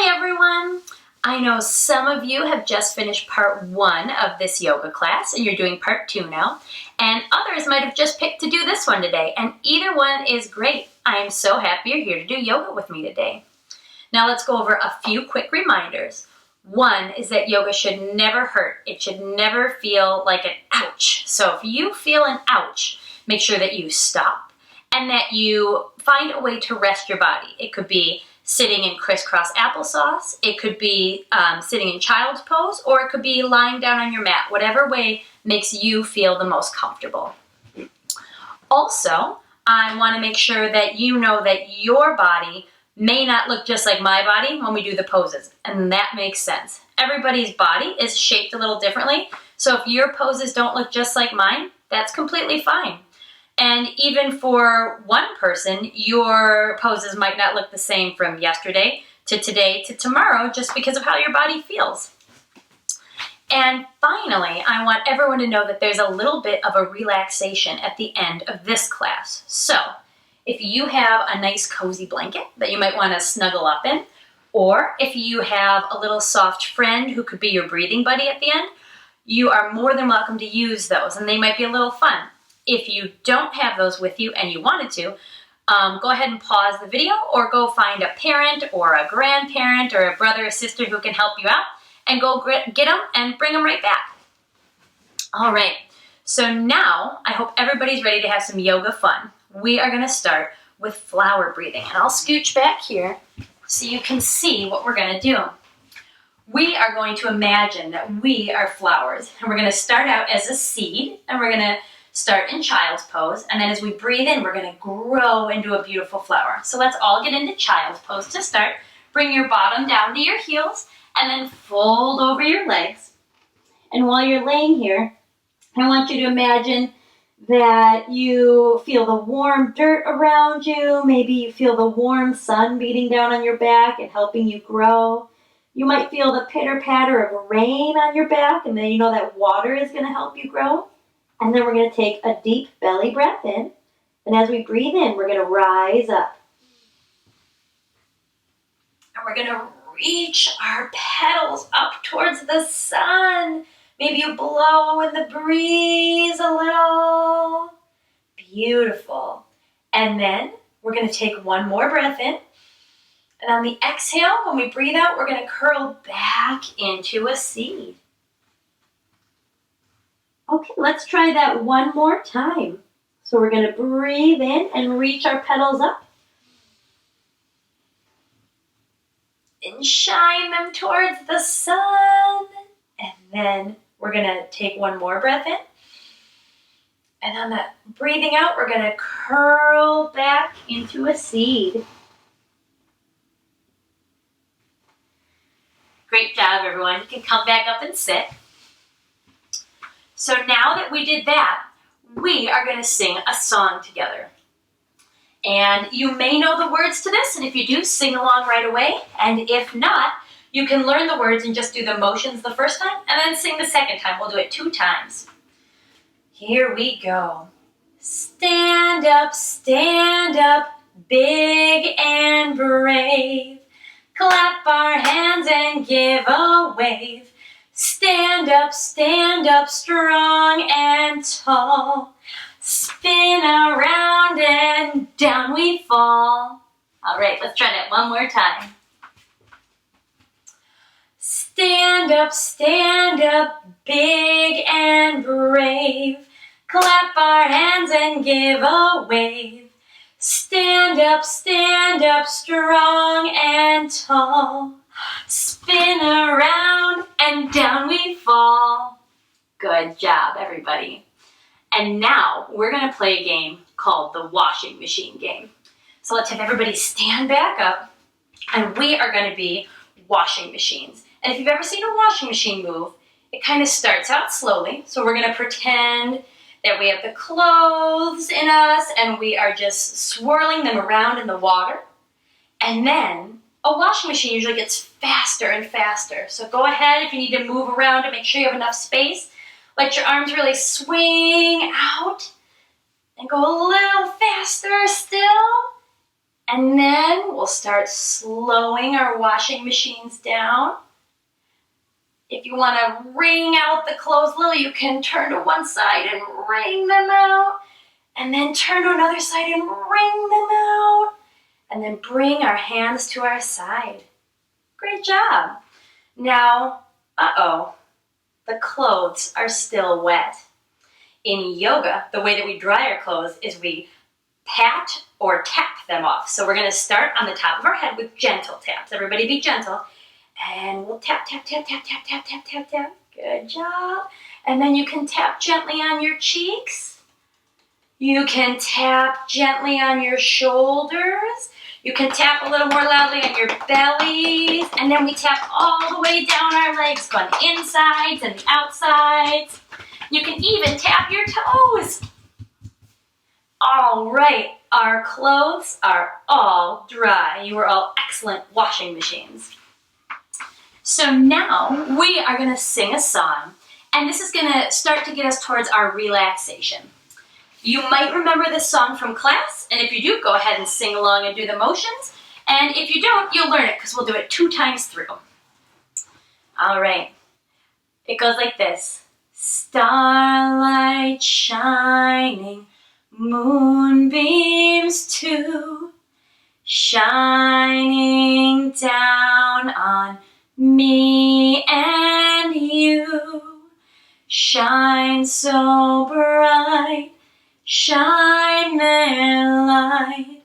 Hi everyone! I know some of you have just finished part 1 of this yoga class and you're doing part 2 now, and others might have just picked to do this one today, and either one is great. I am so happy you're here to do yoga with me today. Now let's go over a few quick reminders. One is that yoga should never hurt. It should never feel like an ouch. So if you feel an ouch, make sure that you stop and that you find a way to rest your body. It could be sitting in crisscross applesauce, it could be sitting in child's pose, or it could be lying down on your mat, whatever way makes you feel the most comfortable. Also, I want to make sure that you know that your body may not look just like my body when we do the poses, and that makes sense. Everybody's body is shaped a little differently, so if your poses don't look just like mine, that's completely fine. And even for one person, your poses might not look the same from yesterday to today to tomorrow just because of how your body feels. And finally, I want everyone to know that there's a little bit of a relaxation at the end of this class. So if you have a nice cozy blanket that you might want to snuggle up in, or if you have a little soft friend who could be your breathing buddy at the end, you are more than welcome to use those, and they might be a little fun. If you don't have those with you and you wanted to, go ahead and pause the video or go find a parent or a grandparent or a brother or sister who can help you out and go get them and bring them right back. All right, so now I hope everybody's ready to have some yoga fun. We are going to start with flower breathing, and I'll scooch back here so you can see what we're going to do. We are going to imagine that we are flowers, and we're going to start out as a seed, and we're going to start in child's pose, and then as we breathe in, we're going to grow into a beautiful flower. So let's all get into child's pose to start. Bring your bottom down to your heels, and then fold over your legs. And while you're laying here, I want you to imagine that you feel the warm dirt around you. Maybe you feel the warm sun beating down on your back and helping you grow. You might feel the pitter-patter of rain on your back, and then you know that water is going to help you grow. And then we're going to take a deep belly breath in. And as we breathe in, we're going to rise up. And we're going to reach our petals up towards the sun. Maybe you blow in the breeze a little. Beautiful. And then we're going to take one more breath in. And on the exhale, when we breathe out, we're going to curl back into a seed. Okay, let's try that one more time. So we're going to breathe in and reach our petals up. And shine them towards the sun. And then we're going to take one more breath in. And on that breathing out, we're going to curl back into a seed. Great job, everyone. You can come back up and sit. So now that we did that, we are going to sing a song together. And you may know the words to this, and if you do, sing along right away. And if not, you can learn the words and just do the motions the first time, and then sing the second time. We'll do it 2 times. Here we go. Stand up, big and brave. Clap our hands and give a wave. Stand up, strong and tall. Spin around and down we fall. All right, let's try that one more time. Stand up, big and brave. Clap our hands and give a wave. Stand up, strong and tall. Spin around and down we fall. Good job, everybody. And now we're going to play a game called the washing machine game. So let's have everybody stand back up, and we are going to be washing machines. And if you've ever seen a washing machine move, it kind of starts out slowly. So we're going to pretend that we have the clothes in us, and we are just swirling them around in the water. And then a washing machine usually gets faster and faster. So go ahead if you need to move around to make sure you have enough space. Let your arms really swing out and go a little faster still. And then we'll start slowing our washing machines down. If you want to wring out the clothes a little, you can turn to one side and wring them out. And then turn to another side and wring them out. And then bring our hands to our side. Great job. Now, the clothes are still wet. In yoga, the way that we dry our clothes is we pat or tap them off. So we're going to start on the top of our head with gentle taps. Everybody be gentle. And we'll tap, tap, tap, tap, tap, tap, tap, tap, tap. Good job. And then you can tap gently on your cheeks. You can tap gently on your shoulders. You can tap a little more loudly on your bellies. And then we tap all the way down our legs, going the insides and the outsides. You can even tap your toes. All right, our clothes are all dry. You are all excellent washing machines. So now we are going to sing a song, and this is going to start to get us towards our relaxation. You might remember this song from class, and if you do, go ahead and sing along and do the motions. And if you don't, you'll learn it because we'll do it 2 times through. All right, it goes like this. Starlight shining, moonbeams too, shining down on me and you. Shine so bright, shine their light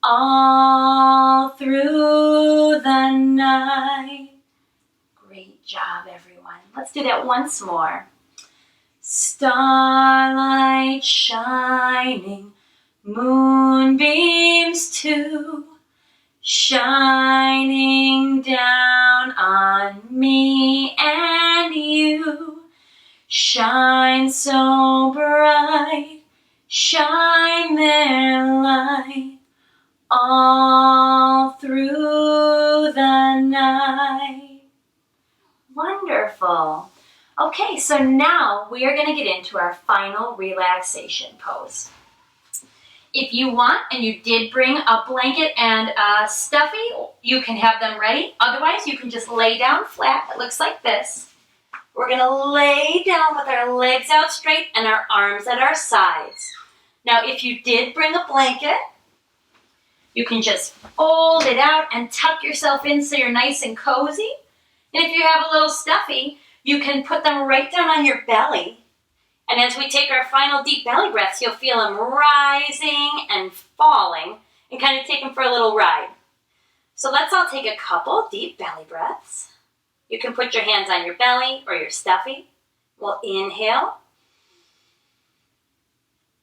all through the night. Great job, everyone. Let's do that once more. Starlight shining, moonbeams too, shining down on me and you. Shine so bright, shine their light all through the night. Wonderful. Okay, so now we are going to get into our final relaxation pose. If you want, and you did bring a blanket and a stuffy, you can have them ready. Otherwise, you can just lay down flat. It looks like this. We're going to lay down with our legs out straight and our arms at our sides. Now, if you did bring a blanket, you can just fold it out and tuck yourself in so you're nice and cozy. And if you have a little stuffy, you can put them right down on your belly. And as we take our final deep belly breaths, you'll feel them rising and falling and kind of take them for a little ride. So let's all take a couple deep belly breaths. You can put your hands on your belly or your stuffy. We'll inhale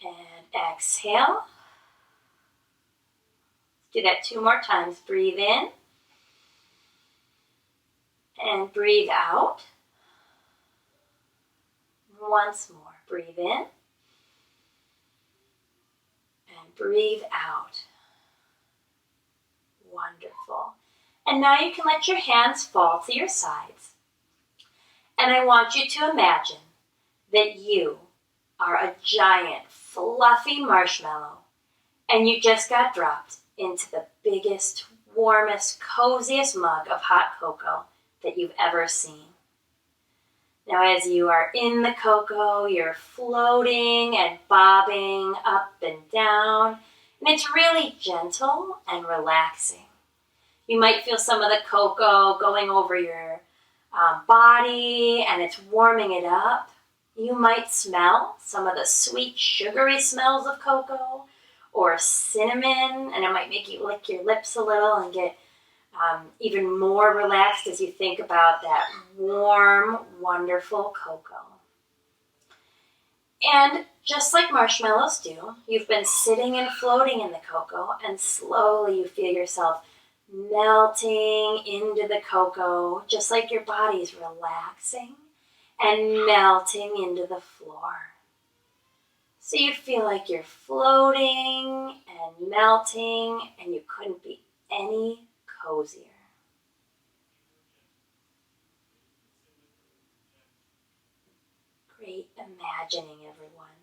and exhale. Do that 2 more times. Breathe in and breathe out. Once more. Breathe in and breathe out. Wonderful. And now you can let your hands fall to your sides. And I want you to imagine that you are a giant, fluffy marshmallow, and you just got dropped into the biggest, warmest, coziest mug of hot cocoa that you've ever seen. Now as you are in the cocoa, you're floating and bobbing up and down, and it's really gentle and relaxing. You might feel some of the cocoa going over your body, and it's warming it up. You might smell some of the sweet, sugary smells of cocoa or cinnamon, and it might make you lick your lips a little and get even more relaxed as you think about that warm, wonderful cocoa. And just like marshmallows do, you've been sitting and floating in the cocoa, and slowly you feel yourself melting into the cocoa, just like your body's relaxing and melting into the floor. So you feel like you're floating and melting, and you couldn't be any cozier. Great imagining, everyone.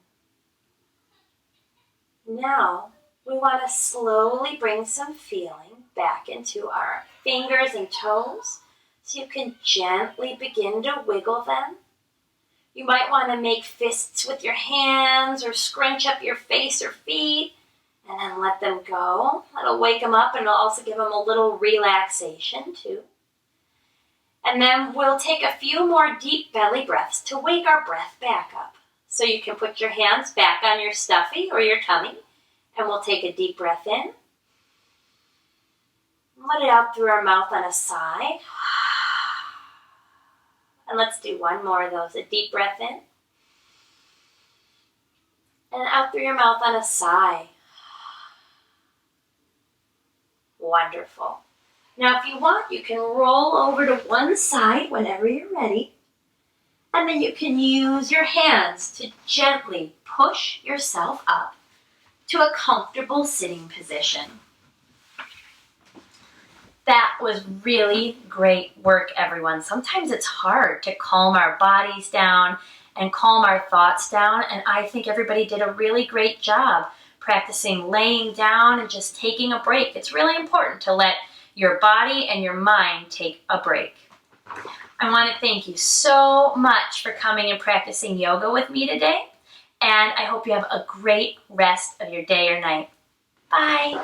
Now, We want to slowly bring some feeling back into our fingers and toes, so you can gently begin to wiggle them. You might want to make fists with your hands or scrunch up your face or feet and then let them go. That'll wake them up and it'll also give them a little relaxation too. And then we'll take a few more deep belly breaths to wake our breath back up. So you can put your hands back on your stuffy or your tummy, and we'll take a deep breath in. Let it out through our mouth on a sigh. And let's do one more of those. A deep breath in. And out through your mouth on a sigh. Wonderful. Now if you want, you can roll over to one side whenever you're ready. And then you can use your hands to gently push yourself up to a comfortable sitting position. That was really great work, everyone. Sometimes it's hard to calm our bodies down and calm our thoughts down, and I think everybody did a really great job practicing laying down and just taking a break. It's really important to let your body and your mind take a break. I want to thank you so much for coming and practicing yoga with me today, and I hope you have a great rest of your day or night. Bye.